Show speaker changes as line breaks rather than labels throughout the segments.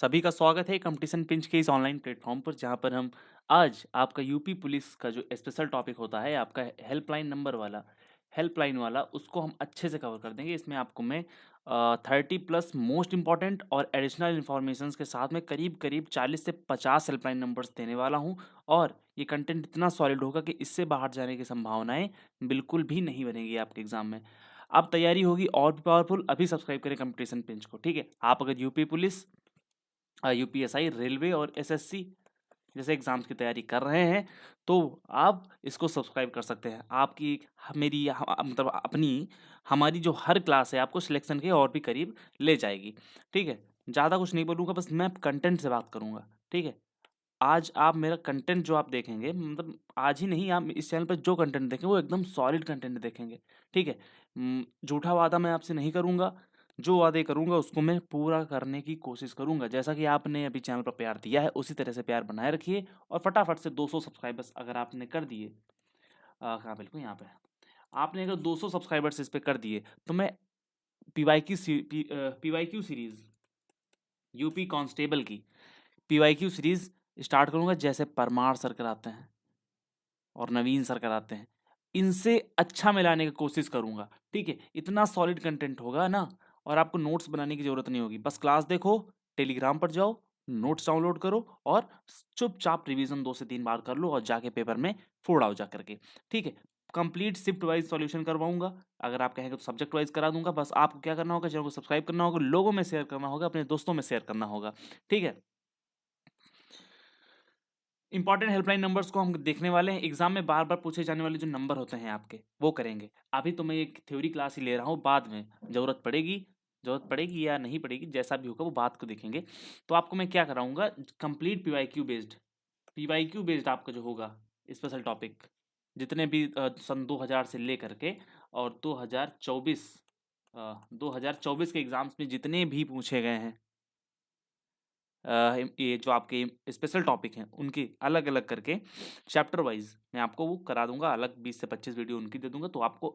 सभी का स्वागत है कंपटीशन पिंच के इस ऑनलाइन प्लेटफॉर्म पर जहां पर हम आज आपका यूपी पुलिस का जो स्पेशल टॉपिक होता है आपका हेल्पलाइन वाला उसको हम अच्छे से कवर कर देंगे। इसमें आपको मैं 30+ मोस्ट इंपॉर्टेंट और एडिशनल इन्फॉर्मेशन के साथ में करीब करीब 40 से 50 हेल्पलाइन नंबर्स देने वाला हूं। और ये कंटेंट इतना सॉलिड होगा कि इससे बाहर जाने की संभावनाएं बिल्कुल भी नहीं बनेगी आपके एग्जाम में। अब तैयारी होगी और भी पावरफुल। अभी सब्सक्राइब करें कंपटीशन पिंच को, ठीक है। आप अगर यूपी पुलिस, यूपीएसआई, रेलवे और एसएससी जैसे एग्जाम्स की तैयारी कर रहे हैं तो आप इसको सब्सक्राइब कर सकते हैं। आपकी मेरी मतलब अपनी हमारी जो हर क्लास है आपको सिलेक्शन के और भी करीब ले जाएगी, ठीक है। ज़्यादा कुछ नहीं बोलूँगा, बस मैं कंटेंट से बात करूँगा, ठीक है। आज आप मेरा कंटेंट जो आप देखेंगे, मतलब आज ही नहीं, आप इस चैनल पर जो कंटेंट देखेंगे वो एकदम सॉलिड कंटेंट देखेंगे, ठीक है। झूठा वादा मैं आपसे नहीं करूँगा। जो वादे करूँगा उसको मैं पूरा करने की कोशिश करूँगा। जैसा कि आपने अभी चैनल पर प्यार दिया है उसी तरह से प्यार बनाए रखिए और फटाफट से 200 सब्सक्राइबर्स अगर आपने कर दिए, हाँ बिल्कुल यहाँ पे आपने अगर 200 सब्सक्राइबर्स इस पे कर दिए तो मैं पीवाईक्यू सीरीज, यूपी कांस्टेबल की पीवाईक्यू सीरीज स्टार्ट करूँगा जैसे परमार सर कराते हैं और नवीन सर कराते हैं। इनसे अच्छा मिलाने की कोशिश करूँगा, ठीक है। इतना सॉलिड कंटेंट होगा ना, और आपको नोट्स बनाने की ज़रूरत नहीं होगी। बस क्लास देखो, टेलीग्राम पर जाओ, नोट्स डाउनलोड करो और चुपचाप रिवीजन 2 से 3 बार कर लो और जाके पेपर में फोड़ आओ जा करके, ठीक है। कंप्लीट शिफ्ट वाइज सॉल्यूशन करवाऊंगा। अगर आप कहेंगे तो सब्जेक्ट वाइज करा दूंगा। बस आपको क्या करना होगा, चैनल को सब्सक्राइब करना होगा, लोगों में शेयर करना होगा, अपने दोस्तों में शेयर करना होगा, ठीक है। इंपॉर्टेंट हेल्पलाइन नंबर्स को हम देखने वाले हैं। एग्जाम में बार बार पूछे जाने वाले जो नंबर होते हैं आपके वो करेंगे। अभी तो मैं एक थ्योरी क्लास ही ले रहा हूँ, बाद में जरूरत पड़ेगी या नहीं पड़ेगी, जैसा भी होगा वो बात को देखेंगे। तो आपको मैं क्या कराऊंगा, कंप्लीट पीवाईक्यू बेस्ड आपका जो होगा स्पेशल टॉपिक, जितने भी सन 2000 से ले करके और 2024 के एग्जाम्स में जितने भी पूछे गए हैं, ये जो आपके स्पेशल टॉपिक हैं उनकी अलग अलग करके चैप्टर वाइज मैं आपको वो करा दूंगा। अलग 20 से 25 वीडियो उनकी दे दूंगा। तो आपको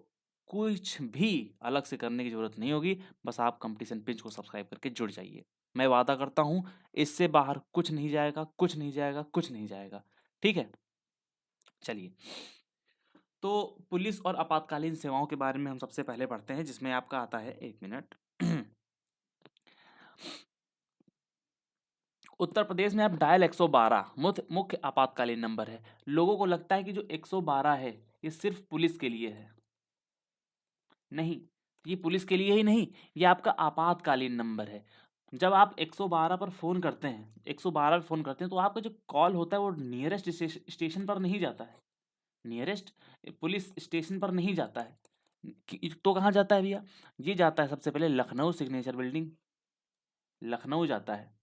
कुछ भी अलग से करने की जरूरत नहीं होगी। बस आप कंपटीशन पिंच को सब्सक्राइब करके जुड़ जाइए। मैं वादा करता हूँ इससे बाहर कुछ नहीं जाएगा, कुछ नहीं जाएगा, कुछ नहीं जाएगा, ठीक है। चलिए, तो पुलिस और आपातकालीन सेवाओं के बारे में हम सबसे पहले पढ़ते हैं, जिसमें आपका आता है, एक मिनट। उत्तर प्रदेश में अब डायल 112 मुख्य आपातकालीन नंबर है। लोगों को लगता है कि जो 112 है ये सिर्फ पुलिस के लिए है। नहीं, ये पुलिस के लिए ही नहीं, ये आपका आपातकालीन नंबर है। जब आप 112 पर फोन करते हैं, 112 पर फोन करते हैं तो आपका जो कॉल होता है वो नियरेस्ट स्टेशन पर नहीं जाता है, नियरेस्ट पुलिस स्टेशन पर नहीं जाता है। तो कहाँ जाता है भैया, ये जाता है सबसे पहले लखनऊ सिग्नेचर बिल्डिंग, लखनऊ जाता है।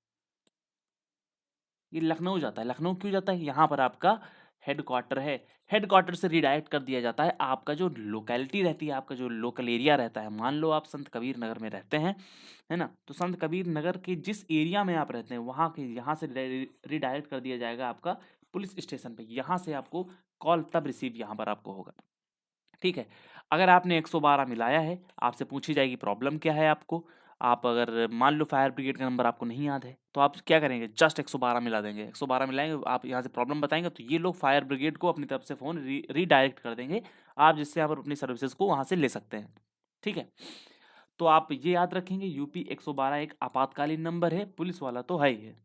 ये लखनऊ जाता है। लखनऊ क्यों जाता है, यहाँ पर आपका हेड क्वार्टर है। हेड क्वार्टर से रिडायरेक्ट कर दिया जाता है आपका जो लोकेलिटी रहती है, आपका जो लोकल एरिया रहता है। मान लो आप संत कबीर नगर में रहते हैं, है ना, तो संत कबीर नगर के जिस एरिया में आप रहते हैं वहाँ के, यहाँ से रिडायरेक्ट कर दिया जाएगा आपका पुलिस स्टेशन पे। यहाँ से आपको कॉल तब रिसीव यहाँ पर आपको होगा, ठीक है। अगर आपने 112 मिलाया है, आपसे पूछी जाएगी प्रॉब्लम क्या है आपको। आप अगर मान लो फायर ब्रिगेड का नंबर आपको नहीं याद है तो आप क्या करेंगे, जस्ट 112 मिला देंगे। 112 मिलाएंगे, आप यहाँ से प्रॉब्लम बताएंगे तो ये लोग फायर ब्रिगेड को अपनी तरफ से फ़ोन रीडायरेक्ट कर देंगे, आप जिससे आप अपनी सर्विसेज को वहाँ से ले सकते हैं, ठीक है। तो आप ये याद रखेंगे, यूपी 112 एक आपातकालीन नंबर है, पुलिस वाला तो है ही है।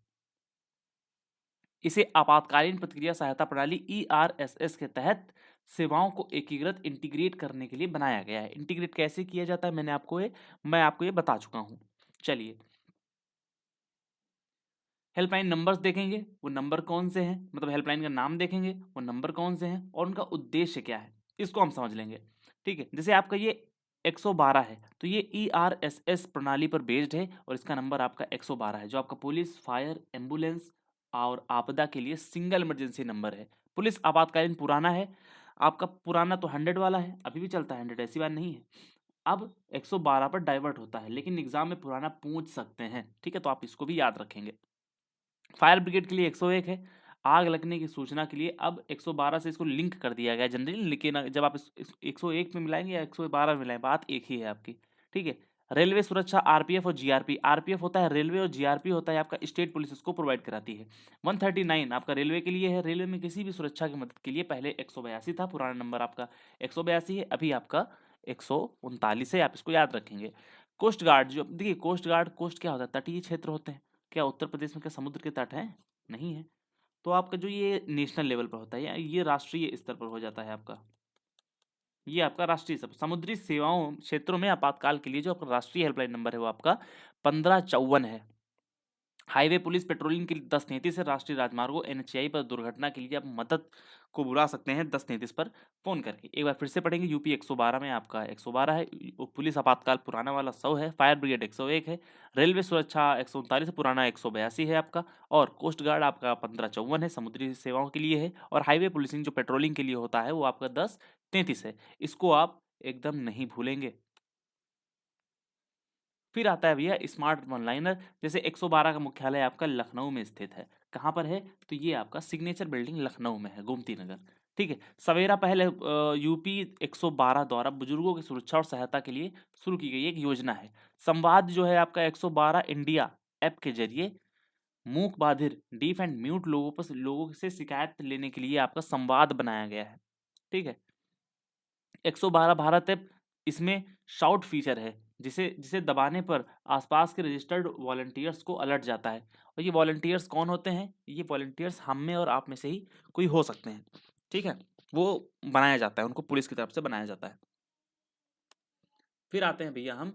इसे आपातकालीन प्रतिक्रिया सहायता प्रणाली ERSS के तहत सेवाओं को एकीकृत इंटीग्रेट करने के लिए बनाया गया है। इंटीग्रेट कैसे किया जाता है मैं आपको ये बता चुका हूं। चलिए, हेल्पलाइन नंबर्स देखेंगे, वो नंबर कौन से हैं, मतलब हेल्पलाइन का नाम देखेंगे, वो नंबर कौन से हैं और उनका उद्देश्य क्या है, इसको हम समझ लेंगे, ठीक है। जैसे आपका ये 112 है तो ये ERSS प्रणाली पर बेस्ड है और इसका नंबर आपका 112 है, जो आपका पुलिस, फायर, एम्बुलेंस और आपदा के लिए सिंगल इमरजेंसी नंबर है। पुलिस आपातकालीन पुराना है आपका, पुराना तो 100 वाला है, अभी भी चलता है 100, ऐसी बात नहीं है। अब 112 पर डाइवर्ट होता है, लेकिन एग्जाम में पुराना पूछ सकते हैं, ठीक है, तो आप इसको भी याद रखेंगे। फायर ब्रिगेड के लिए 101 है। आग लगने की सूचना के लिए अब 112 से इसको लिंक कर दिया गया जनरली, लेकिन जब आप 101 में मिलाएंगे या 112 में मिलाएं, बात एक ही है आपकी, ठीक है। रेलवे सुरक्षा आरपीएफ और जीआरपी, आरपीएफ होता है रेलवे और जीआरपी होता है आपका स्टेट पुलिस, इसको प्रोवाइड कराती है। 139 आपका रेलवे के लिए है, रेलवे में किसी भी सुरक्षा की मदद के लिए पहले 182 था, पुराना नंबर आपका 182 है, अभी आपका 139 है, आप इसको याद रखेंगे। कोस्ट गार्ड, जो देखिए कोस्ट गार्ड, कोस्ट क्या होता है, तटीय क्षेत्र होते हैं। क्या उत्तर प्रदेश में क्या समुद्र के तट हैं? नहीं है। तो आपका जो ये नेशनल लेवल पर होता है या ये राष्ट्रीय स्तर पर हो जाता है आपका, ये आपका राष्ट्रीय समुद्री सेवाओं क्षेत्रों में आपातकाल के लिए जो आपका राष्ट्रीय हेल्पलाइन नंबर है वो आपका 1554 है। हाईवे पुलिस पेट्रोलिंग के लिए 1033 है। राष्ट्रीय राजमार्गों एनएचएआई पर दुर्घटना के लिए आप मदद को बुला सकते हैं 1033 पर फोन करके। एक बार फिर से पढ़ेंगे, यूपी 112 में आपका 112 है, पुलिस आपातकाल पुराना वाला 100 है, फायर ब्रिगेड 101 है, रेलवे सुरक्षा 139 है, पुराना 182 है आपका, और कोस्ट गार्ड आपका 1554 है, समुद्री सेवाओं के लिए है, और हाईवे पुलिसिंग जो पेट्रोलिंग के लिए होता है वो आपका 1033 है। इसको आप एकदम नहीं भूलेंगे। फिर आता है भैया स्मार्ट वन लाइनर। जैसे 112 का मुख्यालय आपका लखनऊ में स्थित है। कहाँ पर है? तो ये आपका सिग्नेचर बिल्डिंग लखनऊ में है, गोमती नगर। ठीक है। सवेरा पहल यूपी 112 द्वारा बुजुर्गों की सुरक्षा और सहायता के लिए शुरू की गई एक योजना है। संवाद जो है आपका 112 इंडिया ऐप के जरिए मूक बाधिर, डीफ एंड म्यूट लोगों से शिकायत लेने के लिए आपका संवाद बनाया गया है। ठीक है। 112 भारत ऐप, इसमें शाउट फीचर है, जिसे जिसे दबाने पर आसपास के रजिस्टर्ड वॉलंटियर्स को अलर्ट जाता है। और ये वॉलंटियर्स कौन होते हैं? ये वॉलंटियर्स हम में और आप में से ही कोई हो सकते हैं। ठीक है। वो बनाया जाता है, उनको पुलिस की तरफ से बनाया जाता है। फिर आते हैं भैया हम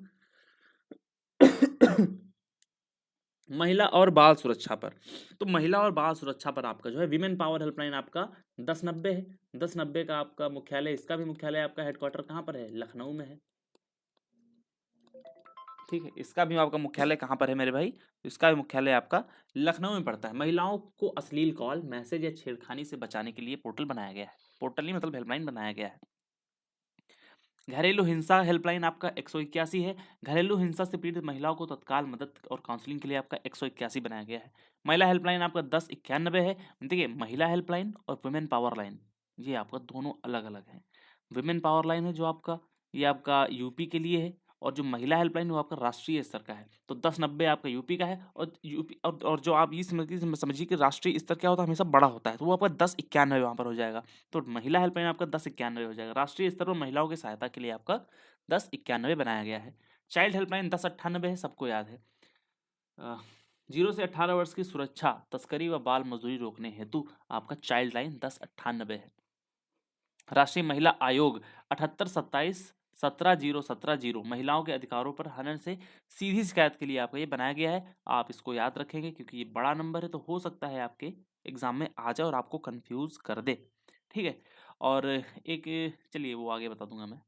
महिला और बाल सुरक्षा पर। तो महिला और बाल सुरक्षा पर आपका जो है विमेन पावर हेल्पलाइन आपका 1090 है। 1090 का आपका मुख्यालय, इसका भी मुख्यालय आपका हेडक्वार्टर कहाँ पर है? लखनऊ में है। ठीक है। इसका भी आपका मुख्यालय कहाँ पर है मेरे भाई? इसका भी मुख्यालय आपका लखनऊ में पड़ता है। महिलाओं को अश्लील कॉल, मैसेज या छेड़खानी से बचाने के लिए पोर्टल बनाया गया है। पोर्टल नहीं मतलब हेल्पलाइन बनाया गया है। घरेलू हिंसा हेल्पलाइन आपका 181 है। घरेलू हिंसा से पीड़ित महिलाओं को तत्काल मदद और काउंसलिंग के लिए आपका 181 बनाया गया है। महिला हेल्पलाइन आपका 1091 है। देखिए महिला हेल्पलाइन और वुमेन पावर लाइन ये आपका दोनों अलग अलग है। वुमेन पावर लाइन है जो आपका, ये आपका यूपी के लिए है, और जो महिला हेल्पलाइन वो आपका राष्ट्रीय स्तर का है। तो 1090 आपका यूपी का है, और यूपी और जो आप ये समझिए कि राष्ट्रीय स्तर क्या होता है, हमेशा बड़ा होता है, तो वो आपका 1091 वहाँ पर हो जाएगा। तो महिला हेल्पलाइन आपका 1091 हो जाएगा। राष्ट्रीय स्तर पर महिलाओं की सहायता के लिए आपका 1091 बनाया गया है। चाइल्ड हेल्पलाइन 1098 है, सबको याद है। 0 से 18 वर्ष की सुरक्षा, तस्करी व बाल मजदूरी रोकने हेतु आपका चाइल्ड लाइन 1098 है। राष्ट्रीय महिला आयोग 7827 17 0 17 0 महिलाओं के अधिकारों पर हनन से सीधी शिकायत के लिए आपका ये बनाया गया है। आप इसको याद रखेंगे क्योंकि ये बड़ा नंबर है, तो हो सकता है आपके एग्जाम में आ जाए और आपको कंफ्यूज कर दे। ठीक है। और एक, चलिए वो आगे बता दूंगा मैं।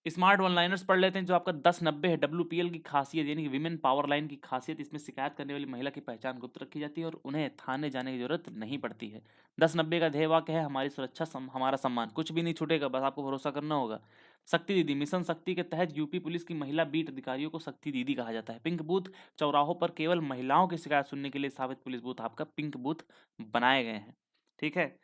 स्मार्ट वन लाइनर्स पढ़ लेते हैं। जो आपका 1090 है, WPL की खासियत यानी कि विमेन पावर लाइन की खासियत, इसमें शिकायत करने वाली महिला की पहचान गुप्त रखी जाती है और उन्हें थाने जाने की जरूरत नहीं पड़ती है। 1090 का ध्येय वाक्य है हमारी सुरक्षा हमारा सम्मान, कुछ भी नहीं छूटेगा, बस आपको भरोसा करना होगा। शक्ति दीदी, मिशन शक्ति के तहत यूपी पुलिस की महिला बीट अधिकारियों को शक्ति दीदी कहा जाता है। पिंक बूथ, चौराहों पर केवल महिलाओं की शिकायत सुनने के लिए स्थापित पुलिस बूथ आपका पिंक बूथ बनाए गए हैं। ठीक है।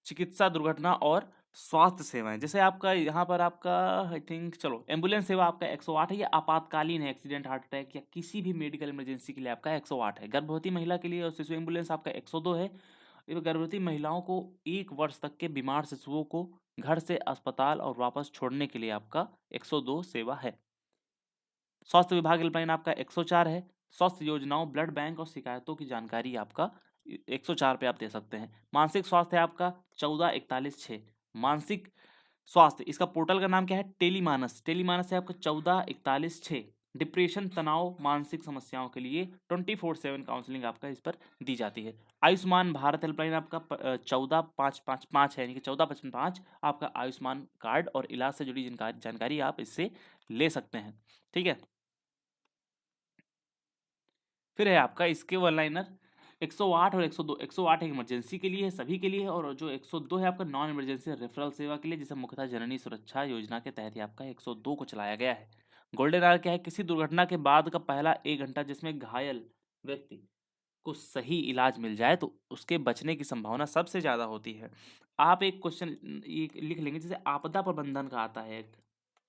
चिकित्सा दुर्घटना और स्वास्थ्य सेवाएं, जैसे आपका यहाँ पर आपका आई थिंक, चलो एम्बुलेंस सेवा आपका 108 है। ये आपातकालीन है, एक्सीडेंट, हार्ट अटैक या किसी भी मेडिकल इमरजेंसी के लिए आपका 108 है। गर्भवती महिला के लिए और शिशु एम्बुलेंस आपका 102 है। ये गर्भवती महिलाओं को 1 वर्ष तक के बीमार शिशुओं को घर से अस्पताल और वापस छोड़ने के लिए आपका 102 सेवा है। स्वास्थ्य विभाग हेल्पलाइन आपका 104 है। स्वास्थ्य योजनाओं, ब्लड बैंक और शिकायतों की जानकारी आपका 104 पे आप दे सकते हैं। मानसिक स्वास्थ्य है आपका 1441 6। मानसिक स्वास्थ्य, इसका पोर्टल का नाम क्या है? टेलीमानस। टेलीमानस है आपका 1441 6। डिप्रेशन, तनाव, मानसिक समस्याओं के लिए 24/7 काउंसलिंग आपका इस पर दी जाती है। आयुष्मान भारत हेल्पलाइन आपका 14,555 है, यानी कि 14,555 आपका आयुष्मान कार्ड और इलाज से जुड़ी जानकारी आप इससे ले सकते हैं। ठीक है। फिर है आपका इसके वन लाइनर 108 और 102। 108 एक इमरजेंसी के लिए है, सभी के लिए है, और जो 102 है आपका नॉन इमरजेंसी रेफरल सेवा के लिए, जिसे मुख्यतः जननी सुरक्षा योजना के तहत ही आपका 102 को चलाया गया है। गोल्डन आवर क्या है? किसी दुर्घटना के बाद का पहला 1 घंटा जिसमें घायल व्यक्ति को सही इलाज मिल जाए तो उसके बचने की संभावना सबसे ज़्यादा होती है। आप एक क्वेश्चन ये लिख लेंगे, जैसे आपदा प्रबंधन का आता है एक,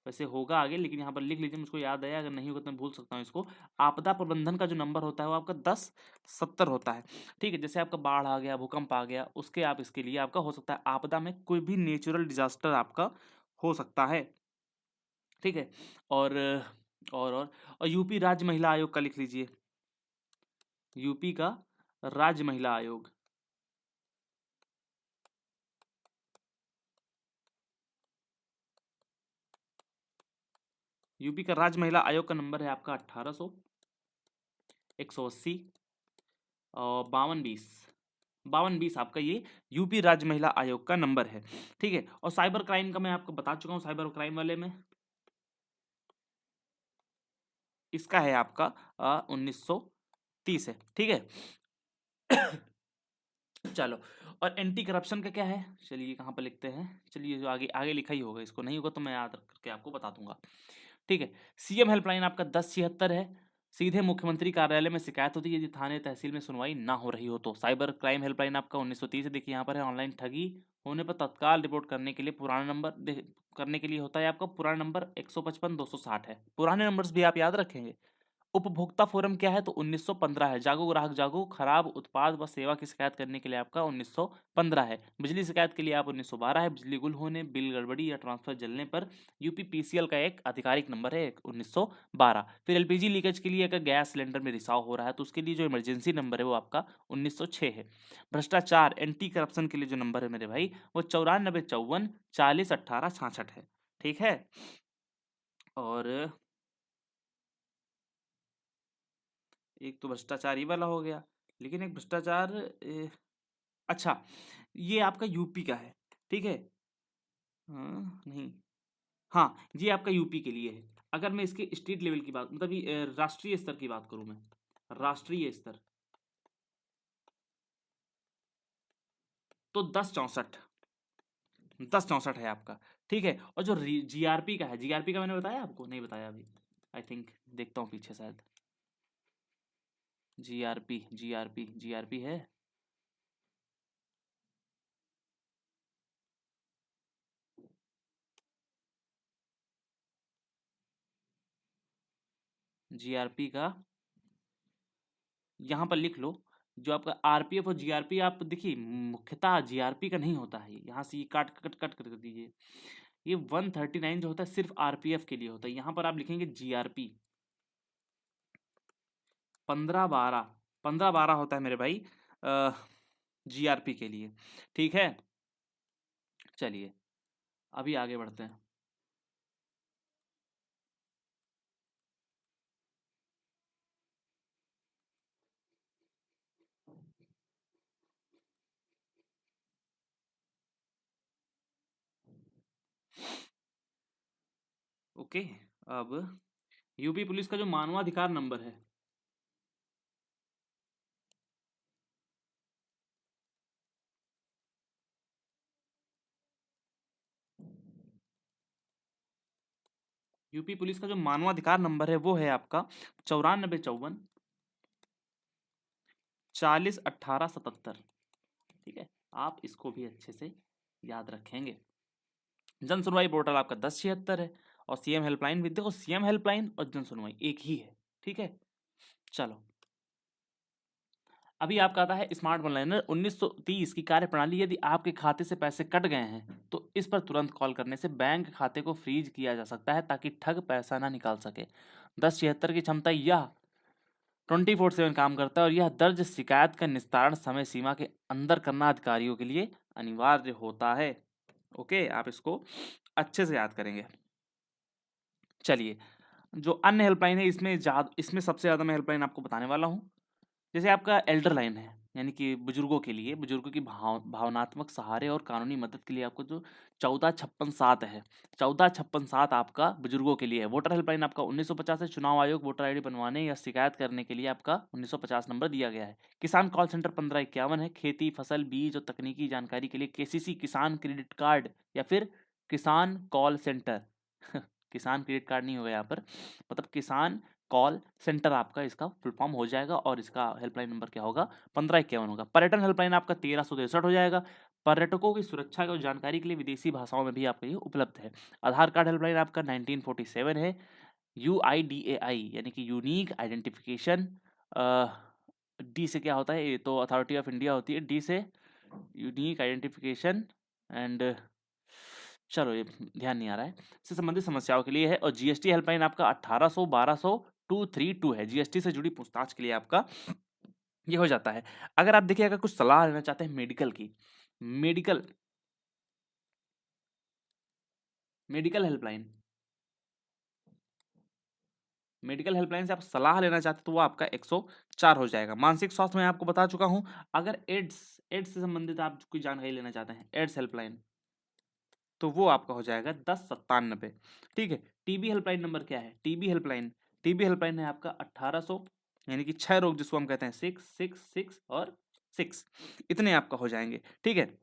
वैसे होगा आगे, लेकिन यहाँ पर लिख लीजिए, मुझको याद है, अगर नहीं होगा तो मैं भूल सकता हूँ इसको। आपदा प्रबंधन का जो नंबर होता है वो आपका 1070 होता है। ठीक है, जैसे आपका बाढ़ आ गया, भूकंप आ गया, उसके आप इसके लिए आपका हो सकता है आपदा में कोई भी नेचुरल डिजास्टर आपका हो सकता है। ठीक है, और और यूपी राज्य महिला आयोग का लिख लीजिए, यूपी का राज्य महिला आयोग। यूपी का राज्य महिला आयोग का नंबर है आपका 1800 180 और 5220 आपका ये यूपी राज्य महिला आयोग का नंबर है। ठीक है, और साइबर क्राइम का मैं आपको बता चुका हूँ, साइबर क्राइम वाले में इसका है आपका 1930 है। ठीक है चलो, और एंटी करप्शन का क्या है, चलिए कहाँ पर लिखते हैं, चलिए जो आगे आगे लिखा ही होगा, इसको नहीं होगा तो मैं याद करके आपको बता दूंगा। ठीक है, सीएम हेल्पलाइन आपका 1076 है, सीधे मुख्यमंत्री कार्यालय में शिकायत होती है यदि थाने तहसील में सुनवाई ना हो रही हो तो। साइबर क्राइम हेल्पलाइन आपका 1930 है, देखिए यहाँ पर है, ऑनलाइन ठगी होने पर तत्काल रिपोर्ट करने के लिए पुराना नंबर करने के लिए होता है आपका पुराना नंबर 155 260 है। पुराने नंबर्स भी आप याद रखेंगे। उपभोक्ता फोरम क्या है, तो 1915 है, जागो ग्राहक जागो, खराब उत्पाद व सेवा की शिकायत करने के लिए आपका 1915 है। बिजली शिकायत के लिए आप 1912 है, बिजली गुल होने, बिल गड़बड़ी या ट्रांसफर जलने पर यूपीपीसीएल का एक आधिकारिक नंबर है 1912। फिर एलपीजी लीकेज के लिए अगर गैस सिलेंडर में रिसाव हो रहा है तो उसके लिए जो इमरजेंसी नंबर है वो आपका 1906 है। भ्रष्टाचार एंटी करप्शन के लिए जो नंबर है मेरे भाई वो 9454401866 है। ठीक है, और एक तो भ्रष्टाचार ही वाला हो गया, लेकिन एक भ्रष्टाचार अच्छा, ये आपका यूपी का है। ठीक है, हाँ नहीं, हाँ ये आपका यूपी के लिए है। अगर मैं इसके स्टेट लेवल की बात, मतलब ये राष्ट्रीय स्तर की बात करूं मैं, राष्ट्रीय स्तर, तो 1064 है आपका। ठीक है, और जो जीआरपी का है, जीआरपी का मैंने बताया आपको, नहीं बताया अभी, आई थिंक, देखता हूँ पीछे शायद, जीआरपी है, जीआरपी का यहाँ पर लिख लो। जो आपका आरपीएफ और जीआरपी, आप देखिए मुख्यतः जीआरपी का नहीं होता है, यहाँ से ये काट कट कट कर दीजिए। ये 139 जो होता है सिर्फ आरपीएफ के लिए होता है, यहाँ पर आप लिखेंगे जीआरपी 1512 होता है मेरे भाई जीआरपी के लिए। ठीक है, चलिए अभी आगे बढ़ते हैं। ओके, अब यूपी पुलिस का जो मानवाधिकार नंबर है, यूपी पुलिस का जो मानवाधिकार नंबर है वो है आपका 9454401877। ठीक है, आप इसको भी अच्छे से याद रखेंगे। जन सुनवाई पोर्टल आपका 1076 है, और सीएम हेल्पलाइन भी, देखो सीएम हेल्पलाइन और जन सुनवाई एक ही है। ठीक है, चलो अभी आपका आता है स्मार्ट वन लाइनर 1930 की कार्यप्रणाली। यदि आपके खाते से पैसे कट गए हैं तो इस पर तुरंत कॉल करने से बैंक खाते को फ्रीज किया जा सकता है ताकि ठग पैसा ना निकाल सके। 1076 की क्षमता यह 24/7 काम करता है, और यह दर्ज शिकायत का निस्तारण समय सीमा के अंदर करना अधिकारियों के लिए अनिवार्य होता है। ओके, आप इसको अच्छे से याद करेंगे। चलिए, जो अन्य हेल्पलाइन है इसमें सबसे ज़्यादा मैं हेल्पलाइन आपको बताने वाला हूँ। जैसे आपका एल्डर लाइन है, यानी कि बुजुर्गों के लिए, बुजुर्गों की भावनात्मक सहारे और कानूनी मदद के लिए आपको जो 1456 है, 1456 आपका बुजुर्गों के लिए है। वोटर हेल्पलाइन आपका 1950 है, चुनाव आयोग वोटर आईडी बनवाने या शिकायत करने के लिए आपका 1950 नंबर दिया गया है। किसान कॉल सेंटर 1551 है, खेती फसल बीज और तकनीकी जानकारी के लिए केसीसी किसान क्रेडिट कार्ड या फिर किसान कॉल सेंटर किसान क्रेडिट कार्ड नहीं होगा यहाँ पर, मतलब किसान कॉल सेंटर आपका इसका फुल फॉर्म हो जाएगा, और इसका हेल्पलाइन नंबर क्या होगा 1551 होगा। पर्यटन हेल्पलाइन आपका 1363 हो जाएगा। पर्यटकों की सुरक्षा और जानकारी के लिए विदेशी भाषाओं में भी आपका ये उपलब्ध है। आधार कार्ड हेल्पलाइन आपका 1947 है। UIDAI यानी कि यूनिक आइडेंटिफिकेशन, डी से क्या होता है, ये तो अथॉरिटी ऑफ इंडिया होती है, डी से यूनिक आइडेंटिफिकेशन एंड चलो ये ध्यान नहीं आ रहा है, से संबंधित समस्याओं के लिए है। और जीएसटी हेल्पलाइन आपका 1800 1200 232 है, जीएसटी से जुड़ी पूछताछ के लिए आपका ये हो जाता है। अगर आप देखिए, अगर कुछ सलाह लेना चाहते हैं मेडिकल की, medical medical helpline medical helpline से आप सलाह लेना चाहते हैं तो वो आपका 104 हो जाएगा। मानसिक स्वास्थ्य में आपको बता चुका हूं। अगर एड्स एड्स से संबंधित आप कोई जानकारी लेना चाहते हैं, एड्स हेल्पलाइन, तो वो आपका हो जाएगा 1097। ठीक है। टीबी हेल्पलाइन नंबर क्या है, टीबी हेल्पलाइन है आपका 1800, यानी कि 6 रोग जिसको हम कहते हैं 666 और 6, इतने आपका हो जाएंगे। ठीक है।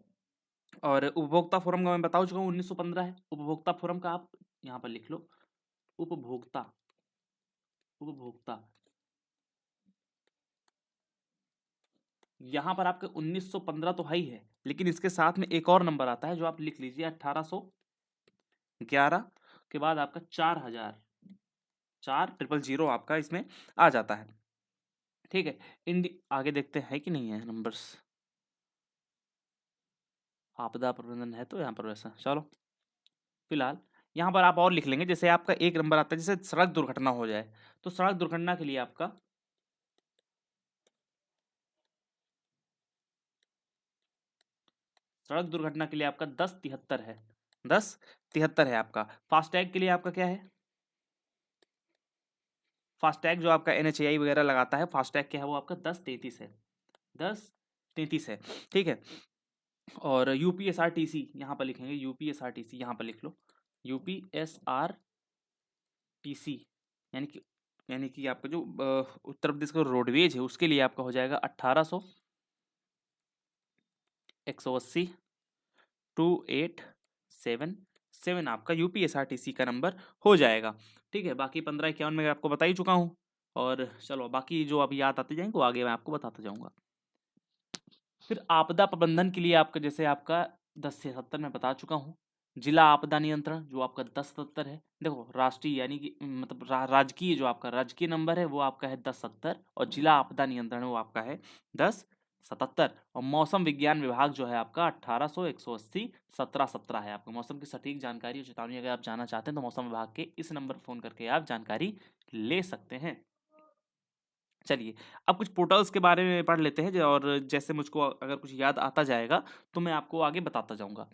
और उपभोक्ता फोरम का मैं बता चुका हूँ 1915 है। उपभोक्ता फोरम का आप यहाँ पर लिख लो, उपभोक्ता उपभोक्ता यहाँ पर आपके 1915 तो है ही है, लेकिन इसके साथ में एक और नंबर आता है जो आप लिख लीजिए 1811 के बाद आपका 4000, 4000 आपका इसमें आ जाता है। ठीक है। आगे देखते हैं कि नहीं है नंबर्स, आपदा प्रबंधन है तो यहाँ पर वैसा, चलो फिलहाल यहाँ पर आप और लिख लेंगे। जैसे आपका एक नंबर आता है, जैसे सड़क दुर्घटना हो जाए तो सड़क दुर्घटना के लिए आपका आपका 1073 है, 1073 है आपका। फास्टैग के लिए आपका क्या है, फास्टैग जो आपका NHAI वगैरह लगाता है, फास्टैग क्या है वो आपका 1033 है, 1033 है। ठीक है। और UPSRTC यहाँ पर लिखेंगे, UPSRTC यहाँ पर लिख लो, UPSRTC यानी कि आपका जो उत्तर प्रदेश का रोडवेज है उसके लिए आपका हो जाएगा 1800 180 2877 आपका UPSRTC का नंबर हो जाएगा। ठीक है। बाकी 1551 में आपको बता ही चुका हूँ। और चलो बाकी जो अभी याद आते जाएंगे वो आगे मैं आपको बताता जाऊँगा। फिर आपदा प्रबंधन के लिए आपका जैसे आपका 10 से 70 में बता चुका हूँ। जिला आपदा नियंत्रण जो आपका 1070 है। देखो राष्ट्रीय यानी कि मतलब राजकीय जो आपका राजकीय नंबर है वो आपका है 1070, और जिला आपदा नियंत्रण वो आपका है 1077। और मौसम विज्ञान विभाग जो है आपका 1800 180 1717 है। आपको मौसम की सटीक जानकारी और चेतावनी अगर आप जानना चाहते हैं तो मौसम विभाग के इस नंबर पर फोन करके आप जानकारी ले सकते हैं। चलिए अब कुछ पोर्टल्स के बारे में पढ़ लेते हैं, और जैसे मुझको अगर कुछ याद आता जाएगा तो मैं आपको आगे बताता जाऊंगा।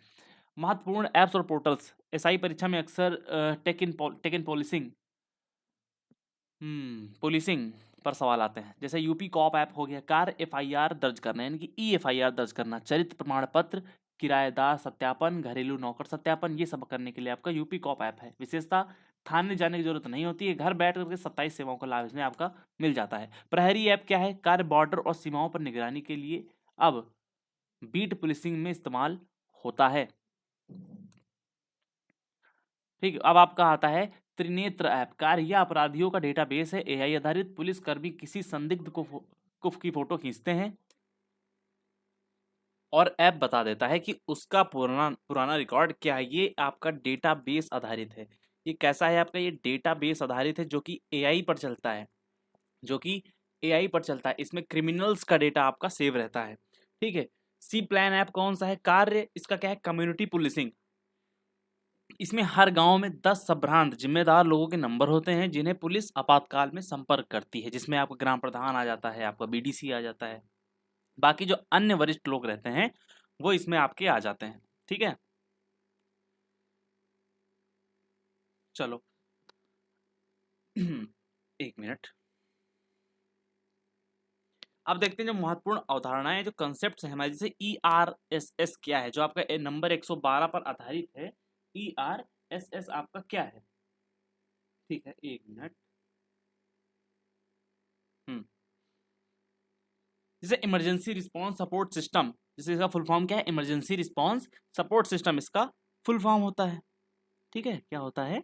महत्वपूर्ण ऐप्स और पोर्टल्स, एसआई परीक्षा में अक्सर टेक इन पॉलिसिंग पुलिसिंग पर सवाल आते हैं। जैसे यूपी कॉप ऐप हो गया, कार एफआईआर दर्ज करना यानी कि EFIR दर्ज करना, चरित्र प्रमाण पत्र, किराएदार सत्यापन, घरेलू नौकर सत्यापन, ये सब करने के लिए आपका यूपी कॉप ऐप है। विशेषता, थाने जाने की जरूरत नहीं होती है, घर बैठ करके 27 सेवाओं का लाभ इसमें आपका मिल जाता है। प्रहरी ऐप क्या है, कार्य बॉर्डर और सीमाओं पर निगरानी के लिए अब बीट पुलिसिंग में इस्तेमाल होता है। ठीक, अब आपका आता है त्रिनेत्र ऐप, कार्य या अपराधियों का डेटाबेस है, AI आधारित। पुलिसकर्मी किसी संदिग्ध कुफ की फोटो खींचते हैं और ऐप बता देता है कि उसका पुराना पुराना रिकॉर्ड क्या है। ये आपका डेटाबेस आधारित है। ये कैसा है आपका, ये डेटाबेस आधारित है जो कि AI पर चलता है, इसमें क्रिमिनल्स का डेटा आपका सेव रहता है। ठीक है। सी प्लान ऐप कौन सा है, कार्य इसका क्या है, कम्युनिटी पुलिसिंग। इसमें हर गांव में 10 संभ्रांत जिम्मेदार लोगों के नंबर होते हैं जिन्हें पुलिस आपातकाल में संपर्क करती है, जिसमें आपका ग्राम प्रधान आ जाता है, आपका BDC आ जाता है, बाकी जो अन्य वरिष्ठ लोग रहते हैं वो इसमें आपके आ जाते हैं। ठीक है। चलो एक मिनट। अब देखते हैं जो महत्वपूर्ण अवधारणाएं, जो कंसेप्ट है हमारे, जैसे ERSS क्या है, जो आपका नंबर 112 पर आधारित है। ERSS आपका क्या है, ठीक है एक मिनट। हम्म जैसे इमरजेंसी रिस्पांस सपोर्ट सिस्टम, जैसे इसका फुल फॉर्म क्या है, इमरजेंसी रिस्पांस सपोर्ट सिस्टम इसका फुल फॉर्म होता है। ठीक है, क्या होता है,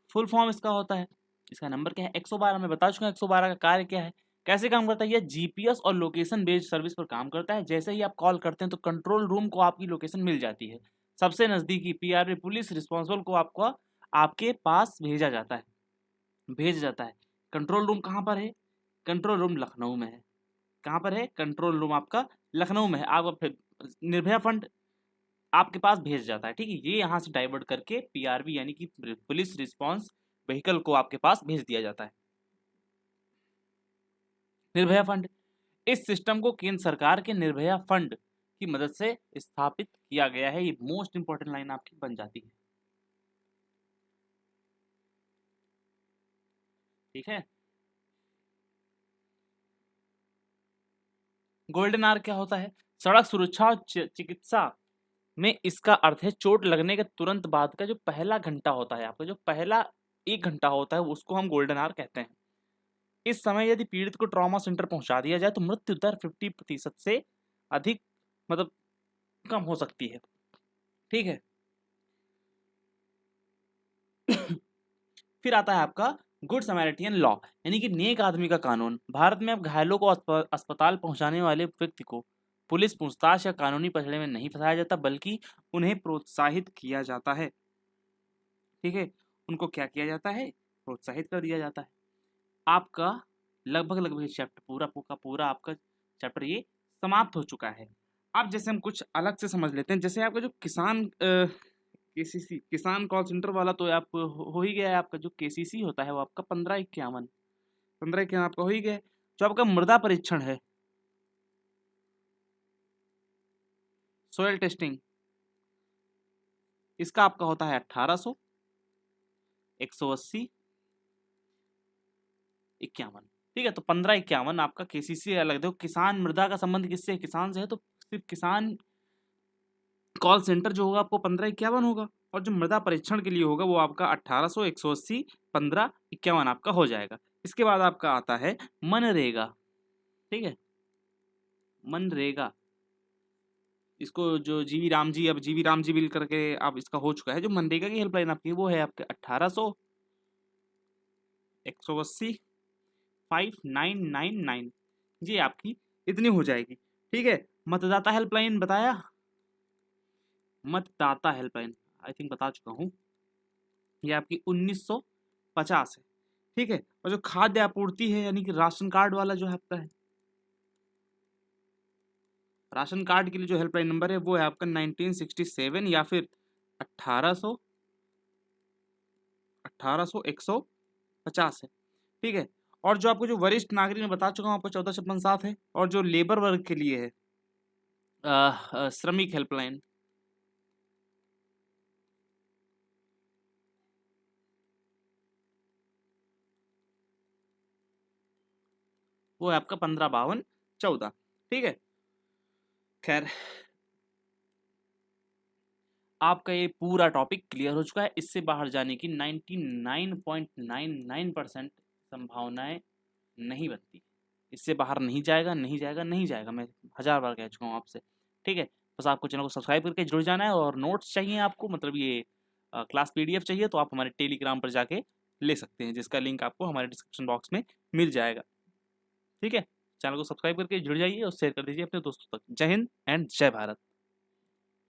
फुल फॉर्म इसका होता है। इसका नंबर क्या है, 112 में बता चुका हूं 112 का कार्य क्या है, कैसे काम करता है? ये जीपीएस और लोकेशन बेस्ड सर्विस पर काम करता है। जैसे ही आप कॉल करते हैं तो कंट्रोल रूम को आपकी लोकेशन मिल जाती है। सबसे नज़दीकी पीआरबी पुलिस रिस्पॉन्सिबल को आपको आपके पास भेजा जाता है। कंट्रोल रूम कहाँ पर है? कंट्रोल रूम लखनऊ में है। कहाँ पर है? कंट्रोल रूम आपका लखनऊ में है। आप फिर निर्भया फंड आपके पास भेज जाता है, ठीक है। ये यहाँ से डाइवर्ट करके पीआरबी यानी कि पुलिस रिस्पांस व्हीकल को आपके पास भेज दिया जाता है। निर्भया फंड, इस सिस्टम को केंद्र सरकार के निर्भया फंड की मदद से स्थापित किया गया है। ये मोस्ट इंपॉर्टेंट लाइन आपकी बन जाती है, ठीक है। गोल्डन आवर क्या होता है? सड़क सुरक्षा और चिकित्सा में इसका अर्थ है चोट लगने के तुरंत बाद का जो पहला घंटा होता है, आपका जो पहला 1 घंटा होता है उसको हम गोल्डन आवर कहते हैं। इस समय यदि पीड़ित को ट्रॉमा सेंटर पहुंचा दिया जाए तो मृत्यु दर 50% से अधिक मतलब कम हो सकती है, ठीक है। फिर आता है आपका गुड समैरिटियन लॉ यानी कि नेक आदमी का कानून। भारत में अब घायलों को अस्पताल पहुंचाने वाले व्यक्ति को पुलिस पूछताछ या कानूनी पचड़े में नहीं फंसाया जाता बल्कि उन्हें प्रोत्साहित किया जाता है, ठीक है। उनको क्या किया जाता है? प्रोत्साहित कर दिया जाता है। आपका लगभग चैप्टर पूरा आपका चैप्टर ये समाप्त हो चुका है। अब जैसे हम कुछ अलग से समझ लेते हैं, जैसे आपका जो किसान केसीसी किसान कॉल सेंटर वाला तो आप हो ही गया है। आपका जो केसीसी होता है वो आपका 1551 आपका हो ही गया है। जो आपका मृदा परीक्षण है, सोयल टेस्टिंग, इसका आपका होता है 1800, 180, 51, ठीक है। तो 1551 आपका केसीसी अलग। देखो किसान मृदा का संबंध किससे है? किसान से है, तो सिर्फ किसान कॉल सेंटर जो होगा आपको 1551 होगा, और जो मृदा परीक्षण के लिए होगा वो आपका 1800, 180, 1551 आपका हो जाएगा। इसके बाद आपका आता है मनरेगा, ठीक है। मनरेगा, इसको जो जीवी राम जी, अब जीवी राम जी बिल करके आप इसका हो चुका है। जो मनरेगा की हेल्पलाइन आपकी वो है आपके 1800, 180, 5999, जी आपकी इतनी हो जाएगी, ठीक है। मतदाता हेल्पलाइन बताया, मतदाता हेल्पलाइन आई थिंक बता चुका हूँ, ये आपकी 1950 है, ठीक है। और जो खाद्य आपूर्ति है यानी कि राशन कार्ड वाला जो आपका है, राशन कार्ड के लिए जो हेल्पलाइन नंबर है वो है आपका 1967 या फिर 1800, 150 है, ठीक है। और जो आपको जो वरिष्ठ नागरिक में बता चुका हूँ आपको 1456 है। और जो लेबर वर्ग के लिए है श्रमिक हेल्पलाइन, वो है आपका 155214, ठीक है। खैर आपका ये पूरा टॉपिक क्लियर हो चुका है। इससे बाहर जाने की 99.99% संभावनाएं नहीं बनती। इससे बाहर नहीं जाएगा, नहीं जाएगा, नहीं जाएगा। मैं 1000 बार कह चुका हूँ आपसे, ठीक है। बस आपको चैनल को सब्सक्राइब करके जुड़ जाना है। और नोट्स चाहिए आपको, मतलब ये क्लास पीडीएफ चाहिए तो आप हमारे टेलीग्राम पर जाके ले सकते हैं, जिसका लिंक आपको हमारे डिस्क्रिप्शन बॉक्स में मिल जाएगा, ठीक है। चैनल को सब्सक्राइब करके जुड़ जाइए और शेयर कर दीजिए अपने दोस्तों तक। जय हिंद एंड जय भारत।